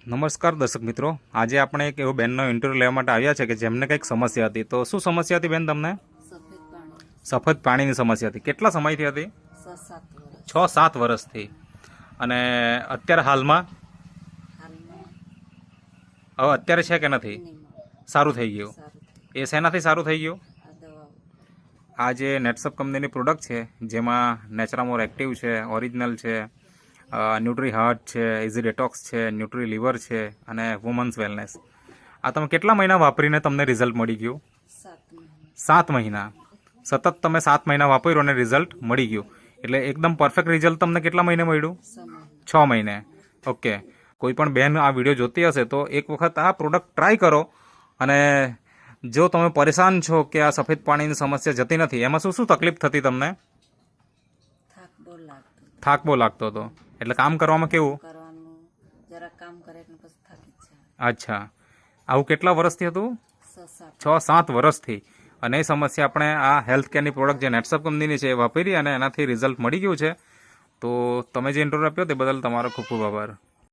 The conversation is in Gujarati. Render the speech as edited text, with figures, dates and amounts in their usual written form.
નમસ્કાર દર્શક મિત્રો, આજે આપણે એક એવો બેનનો ઇન્ટરવ્યૂ લેવા માટે આવ્યા છે કે જેમને કંઈક સમસ્યા હતી. તો શું સમસ્યા હતી બેન તમને? સફેદ પાણીની સમસ્યા હતી. કેટલા સમયથી હતી? 6-7 વર્ષથી. અને અત્યારે હાલમાં હવે અત્યારે છે કે નથી? સારું થઈ ગયું. એ શેનાથી સારું થઈ ગયું? આ જે નેટસપ કંપનીની પ્રોડક્ટ છે, જેમાં નેચરામોર એક્ટિવ છે, ઓરિજિનલ છે, ન્યુટ્રી હાર્ટ છે, ઇઝી ડેટોક્સ છે, ન્યુટ્રી લીવર છે અને વુમન્સ વેલનેસ. આ તમે કેટલા મહિના વાપરીને તમને રિઝલ્ટ મળી ગયું? 7 મહિના. સતત તમે 7 મહિના વાપર્યું અને રિઝલ્ટ મળી ગયું. એટલે એકદમ પરફેક્ટ રિઝલ્ટ તમને કેટલા મહિને મળ્યું? 6 મહિને. ઓકે. કોઈ પણ બહેન આ વિડીયો જોતી હશે તો એક વખત આ પ્રોડક્ટ ટ્રાય કરો. અને જો તમે પરેશાન છો કે આ સફેદ પાણીની સમસ્યા જતી નથી, એમાં શું શું તકલીફ થતી તમને? થાક બહુ લાગતો હતો. એટલે કામ કરવામાં કેવું? અચ્છા. આવું કેટલા વર્ષથી હતું? 6-7 વર્ષથી. અને એ સમસ્યા આપણે આ હેલ્થ કેરની પ્રોડક્ટ જે નેટસપ કંપનીની છે એ વાપરી અને એનાથી રિઝલ્ટ મળી ગયું છે. તો તમે જે ઇન્ટરવ્યૂ આપ્યો તે બદલ તમારો ખૂબ ખૂબ આભાર.